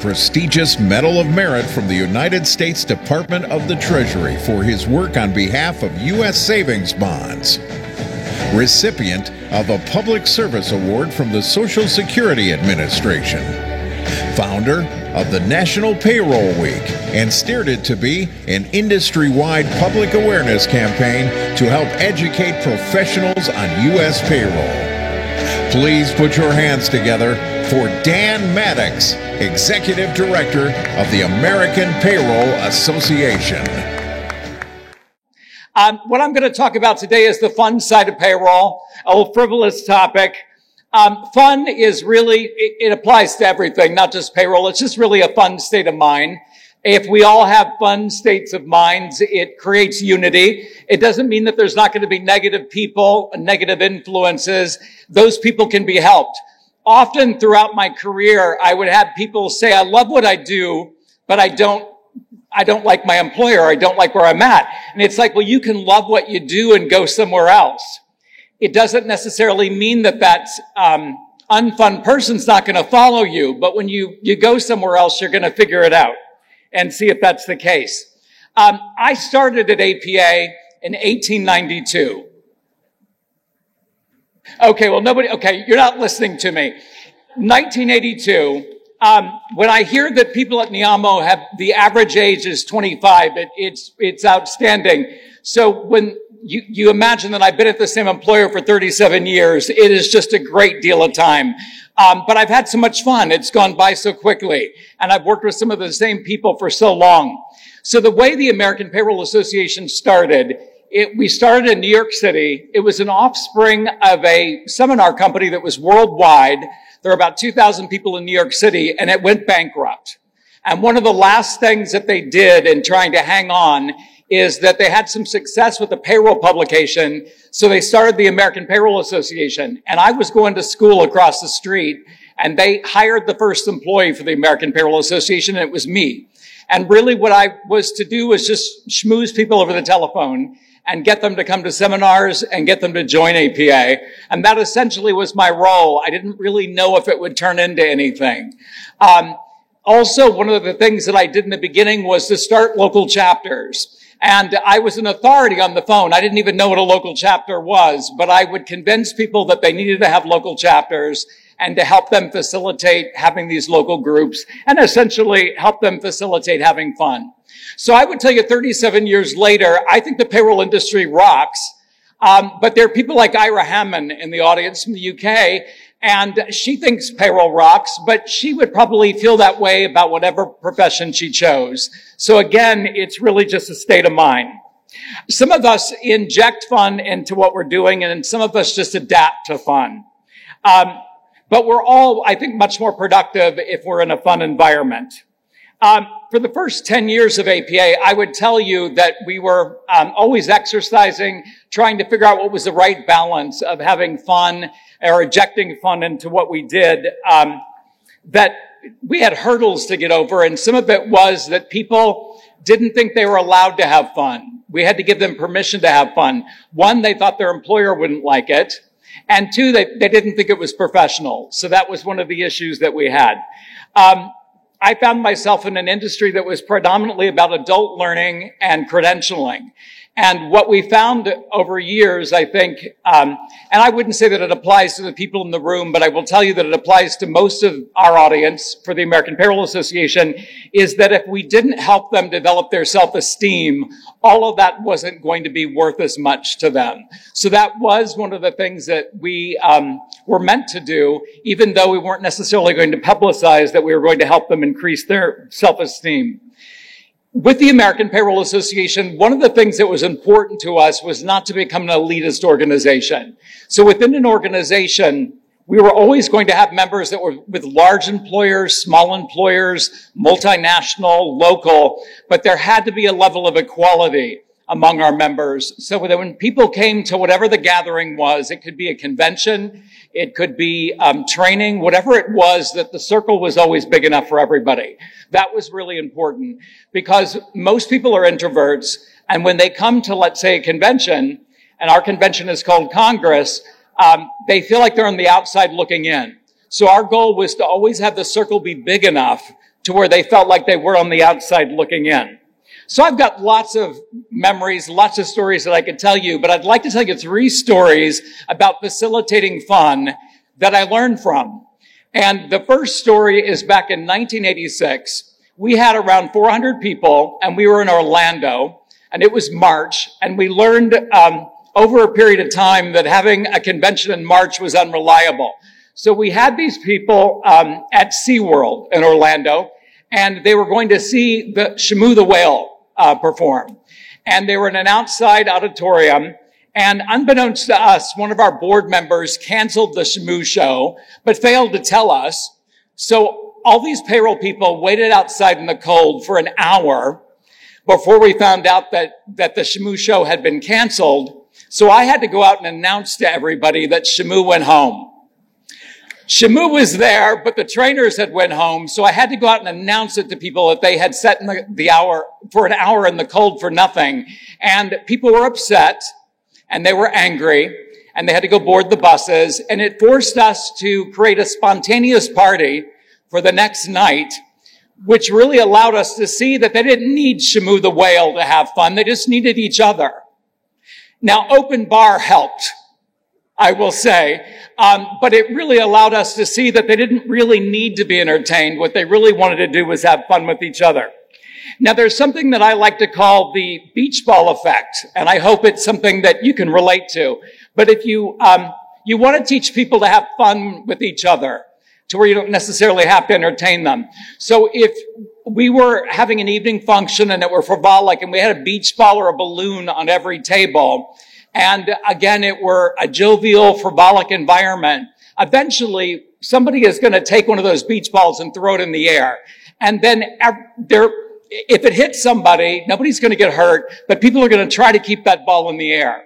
prestigious Medal of Merit from the United States Department of the Treasury for his work on behalf of U.S. savings bonds. Recipient of a Public Service Award from the Social Security Administration. Founder of the National Payroll Week and steered it to be an industry-wide public awareness campaign to help educate professionals on U.S. payroll. Please put your hands together for Dan Maddox, Executive Director of the American Payroll Association. What I'm going to talk about today is the fun side of payroll, a little frivolous topic. Fun is really, it applies to everything, not just payroll. It's just really a fun state of mind. If we all have fun states of minds, it creates unity. It doesn't mean that there's not going to be negative people, negative influences. Those people can be helped. Often throughout my career, I would have people say, I love what I do, but I don't like my employer. I don't like where I'm at. And it's like, well, you can love what you do and go somewhere else. It doesn't necessarily mean that unfun person's not going to follow you, but when you go somewhere else, you're going to figure it out and see if that's the case. I started at APA in 1892. Okay, you're not listening to me. 1982, when I hear that people at Neamo have the average age is 25, it's outstanding. So when you imagine that I've been at the same employer for 37 years, it is just a great deal of time. But I've had so much fun. It's gone by so quickly. And I've worked with some of the same people for so long. So the way the American Payroll Association started, we started in New York City. It was an offspring of a seminar company that was worldwide. There were about 2,000 people in New York City, and it went bankrupt. And one of the last things that they did in trying to hang on is that they had some success with the payroll publication, so they started the American Payroll Association. And I was going to school across the street, and they hired the first employee for the American Payroll Association, and it was me. And really what I was to do was just schmooze people over the telephone and get them to come to seminars and get them to join APA. And that essentially was my role. I didn't really know if it would turn into anything. Also, one of the things that I did in the beginning was to start local chapters. And I was an authority on the phone. I didn't even know what a local chapter was, but I would convince people that they needed to have local chapters and to help them facilitate having these local groups and essentially help them facilitate having fun. So I would tell you 37 years later, I think the payroll industry rocks. But there are people like Ira Hammond in the audience from the UK, and she thinks payroll rocks, but she would probably feel that way about whatever profession she chose. So again, it's really just a state of mind. Some of us inject fun into what we're doing, and some of us just adapt to fun. But we're all, I think, much more productive if we're in a fun environment. For the first 10 years of APA, I would tell you that we were always exercising, trying to figure out what was the right balance of having fun or injecting fun into what we did. That we had hurdles to get over, and some of it was that people didn't think they were allowed to have fun. We had to give them permission to have fun. One, they thought their employer wouldn't like it. And two, they didn't think it was professional. So that was one of the issues that we had. I found myself in an industry that was predominantly about adult learning and credentialing. And what we found over years, I think, and I wouldn't say that it applies to the people in the room, but I will tell you that it applies to most of our audience for the American Payroll Association, is that if we didn't help them develop their self-esteem, all of that wasn't going to be worth as much to them. So that was one of the things that we were meant to do, even though we weren't necessarily going to publicize that we were going to help them increase their self-esteem. With the American Payroll Association, one of the things that was important to us was not to become an elitist organization. So within an organization, we were always going to have members that were with large employers, small employers, multinational, local, but there had to be a level of equality among our members so that when people came to whatever the gathering was, it could be a convention, it could be training, whatever it was, that the circle was always big enough for everybody. That was really important because most people are introverts, and when they come to, let's say, a convention, and our convention is called Congress, they feel like they're on the outside looking in. So our goal was to always have the circle be big enough to where they felt like they were on the outside looking in. So I've got lots of memories, lots of stories that I could tell you, but I'd like to tell you 3 stories about facilitating fun that I learned from. And the first story is back in 1986. We had around 400 people, and we were in Orlando, and it was March, and we learned over a period of time that having a convention in March was unreliable. So we had these people at SeaWorld in Orlando, and they were going to see the Shamu the Whale perform. And they were in an outside auditorium, and unbeknownst to us, one of our board members canceled the Shamu show, but failed to tell us. So all these payroll people waited outside in the cold for an hour before we found out that the Shamu show had been canceled. So I had to go out and announce to everybody that Shamu went home. Shamu was there, but the trainers had went home, so I had to go out and announce it to people that they had sat in the hour for an hour in the cold for nothing. And people were upset, and they were angry, and they had to go board the buses, and it forced us to create a spontaneous party for the next night, which really allowed us to see that they didn't need Shamu the Whale to have fun. They just needed each other. Now, open bar helped, I will say, but it really allowed us to see that they didn't really need to be entertained. What they really wanted to do was have fun with each other. Now, there's something that I like to call the beach ball effect, and I hope it's something that you can relate to. But if you want to teach people to have fun with each other, to where you don't necessarily have to entertain them. So if we were having an evening function and it were frivolic and we had a beach ball or a balloon on every table, and again, it were a jovial, frivolic environment, eventually somebody is going to take one of those beach balls and throw it in the air. And then if it hits somebody, nobody's going to get hurt, but people are going to try to keep that ball in the air.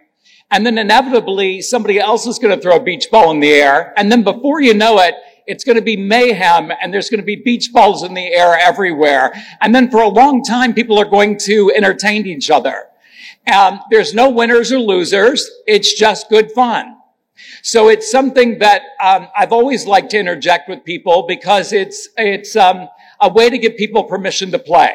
And then inevitably, somebody else is going to throw a beach ball in the air. And then before you know it, it's going to be mayhem, and there's going to be beach balls in the air everywhere. And then for a long time, people are going to entertain each other. There's no winners or losers. It's just good fun. So it's something that I've always liked to interject with people because it's a way to give people permission to play.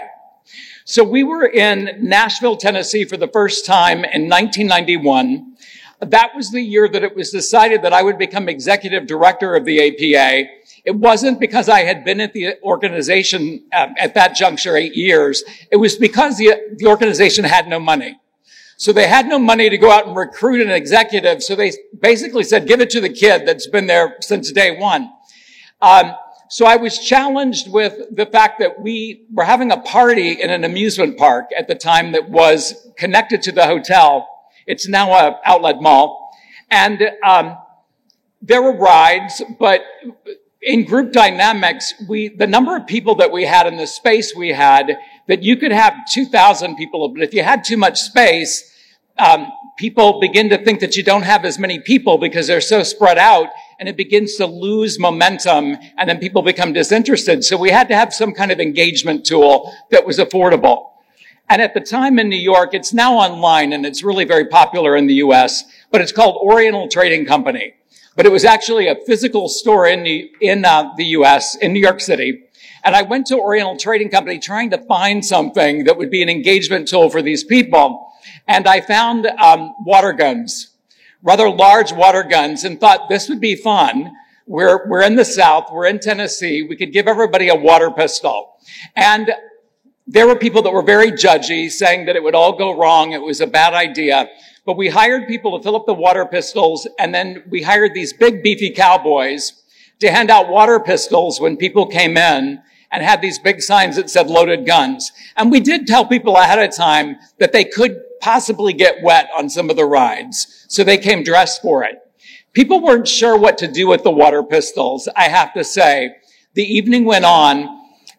So we were in Nashville, Tennessee for the first time in 1991. That was the year that it was decided that I would become executive director of the APA. It wasn't because I had been at the organization at that juncture 8 years. It was because the organization had no money. So they had no money to go out and recruit an executive. So they basically said, give it to the kid that's been there since day one. So I was challenged with the fact that we were having a party in an amusement park at the time that was connected to the hotel. It's now an outlet mall. And there were rides, but in group dynamics, the number of people that we had in the space we had, that you could have 2,000 people, but if you had too much space, people begin to think that you don't have as many people because they're so spread out, and it begins to lose momentum, and then people become disinterested. So we had to have some kind of engagement tool that was affordable. And at the time in New York, it's now online, and it's really very popular in the U.S., but it's called Oriental Trading Company. But it was actually a physical store in the U.S., in New York City. And I went to Oriental Trading Company trying to find something that would be an engagement tool for these people. And I found water guns, rather large water guns, and thought this would be fun. We're in the South, we're in Tennessee, we could give everybody a water pistol. And there were people that were very judgy, saying that it would all go wrong, it was a bad idea. But we hired people to fill up the water pistols, and then we hired these big beefy cowboys to hand out water pistols when people came in, and had these big signs that said loaded guns. And we did tell people ahead of time that they could possibly get wet on some of the rides, so they came dressed for it. People weren't sure what to do with the water pistols, I have to say. The evening went on,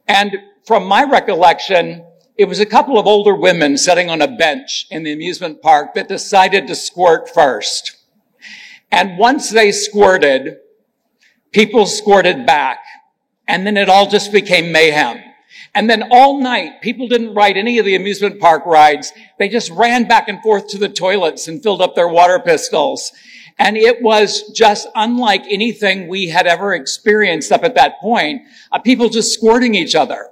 and from my recollection, it was a couple of older women sitting on a bench in the amusement park that decided to squirt first. And once they squirted, people squirted back. And then it all just became mayhem. And then all night, people didn't ride any of the amusement park rides. They just ran back and forth to the toilets and filled up their water pistols. And it was just unlike anything we had ever experienced up at that point. People just squirting each other.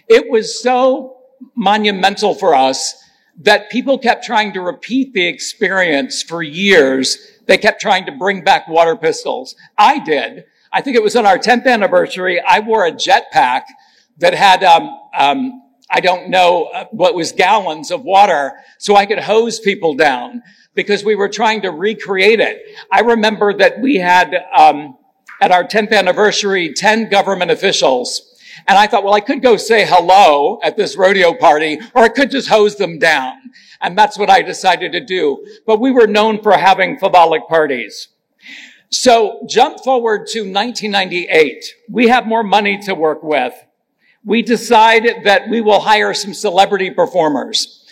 It was so monumental for us that people kept trying to repeat the experience for years. They kept trying to bring back water pistols. I did. I think it was on our 10th anniversary. I wore a jetpack that had, I don't know what was gallons of water so I could hose people down because we were trying to recreate it. I remember that we had, at our 10th anniversary, 10 government officials. And I thought, well, I could go say hello at this rodeo party, or I could just hose them down. And that's what I decided to do. But we were known for having phallic parties. So jump forward to 1998. We have more money to work with. We decide that we will hire some celebrity performers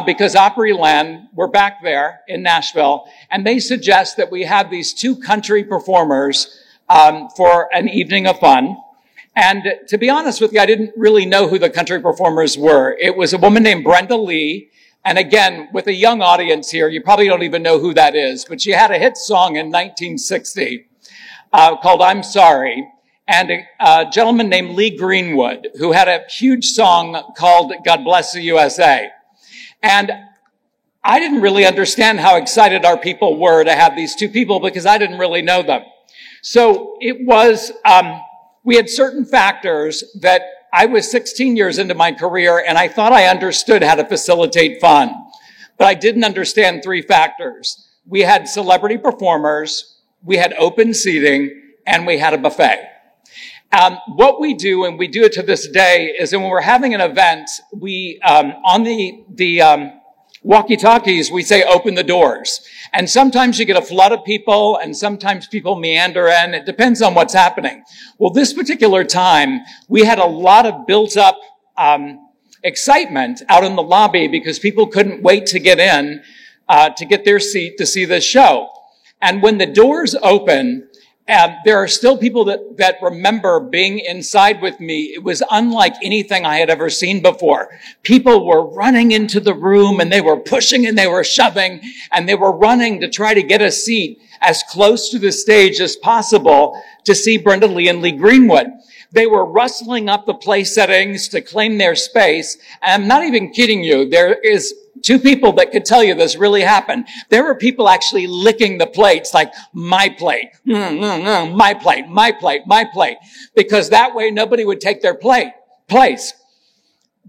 because Opryland, we're back there in Nashville, and they suggest that we have these 2 country performers for an evening of fun. And to be honest with you, I didn't really know who the country performers were. It was a woman named Brenda Lee. And again, with a young audience here, you probably don't even know who that is. But she had a hit song in 1960 called I'm Sorry. And a gentleman named Lee Greenwood, who had a huge song called God Bless the USA. And I didn't really understand how excited our people were to have these 2 people because I didn't really know them. So it was... we had certain factors that I was 16 years into my career and I thought I understood how to facilitate fun, but I didn't understand 3 factors. We had celebrity performers, we had open seating, and we had a buffet. What we do, and we do it to this day, is when we're having an event, we, on the walkie-talkies, we say, open the doors. And sometimes you get a flood of people, and sometimes people meander in. It depends on what's happening. Well, this particular time, we had a lot of built-up excitement out in the lobby because people couldn't wait to get in to get their seat to see this show. And when the doors open, there are still people that remember being inside with me. It was unlike anything I had ever seen before. People were running into the room and they were pushing and they were shoving and they were running to try to get a seat as close to the stage as possible to see Brenda Lee and Lee Greenwood. They were rustling up the place settings to claim their space. And I'm not even kidding you. There is 2 people that could tell you this really happened. There were people actually licking the plates like, my plate, my plate, my plate, my plate, because that way nobody would take their place.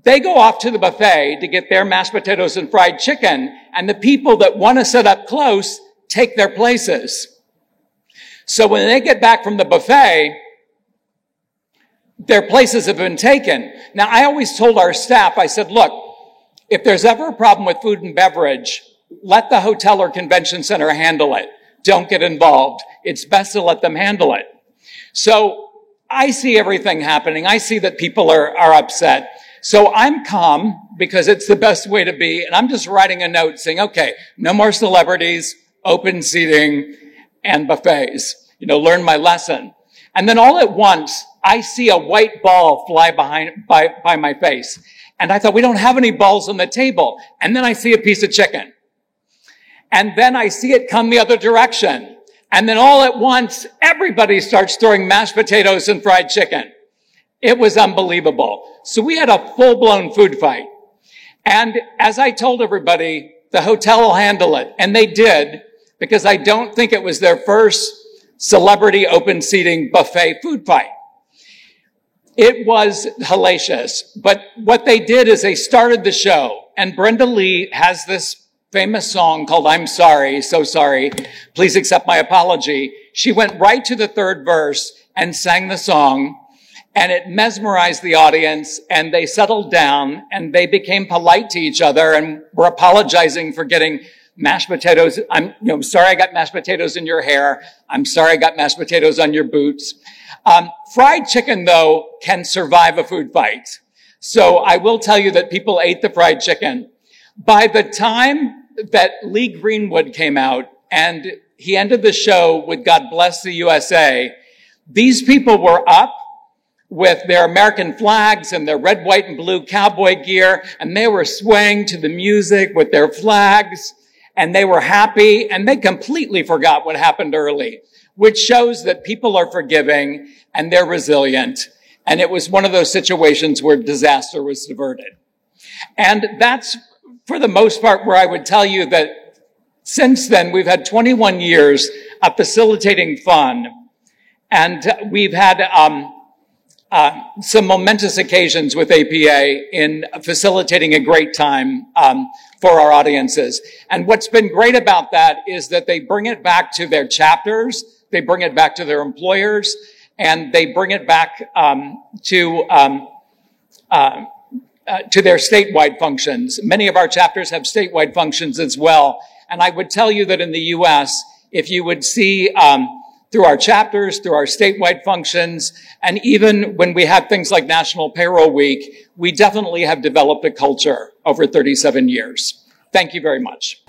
They go off to the buffet to get their mashed potatoes and fried chicken, and the people that want to sit up close take their places. So when they get back from the buffet, their places have been taken. Now, I always told our staff, I said, look, if there's ever a problem with food and beverage, let the hotel or convention center handle it. Don't get involved. It's best to let them handle it. So I see everything happening. I see that people are upset. So I'm calm because it's the best way to be. And I'm just writing a note saying, okay, no more celebrities, open seating, and buffets. Learn my lesson. And then all at once, I see a white ball fly by my face. And I thought, we don't have any balls on the table. And then I see a piece of chicken. And then I see it come the other direction. And then all at once, everybody starts throwing mashed potatoes and fried chicken. It was unbelievable. So we had a full-blown food fight. And as I told everybody, the hotel will handle it. And they did, because I don't think it was their first celebrity open seating buffet food fight. It was hellacious. But what they did is they started the show. And Brenda Lee has this famous song called I'm Sorry, So Sorry, Please Accept My Apology. She went right to the 3rd verse and sang the song. And it mesmerized the audience. And they settled down. And they became polite to each other and were apologizing for getting mashed potatoes. I'm sorry I got mashed potatoes in your hair. I'm sorry I got mashed potatoes on your boots. Fried chicken, though, can survive a food fight. So I will tell you that people ate the fried chicken. By the time that Lee Greenwood came out and he ended the show with God Bless the USA, these people were up with their American flags and their red, white, and blue cowboy gear, and they were swaying to the music with their flags, and they were happy, and they completely forgot what happened early, which shows that people are forgiving and they're resilient. And it was one of those situations where disaster was diverted. And that's, for the most part, where I would tell you that since then, we've had 21 years of facilitating fun. And we've had some momentous occasions with APA in facilitating a great time for our audiences. And what's been great about that is that they bring it back to their chapters, they bring it back to their employers, and they bring it back to their statewide functions. Many of our chapters have statewide functions as well. And I would tell you that in the U.S., if you would see through our chapters, through our statewide functions, and even when we have things like National Payroll Week, we definitely have developed a culture over 37 years. Thank you very much.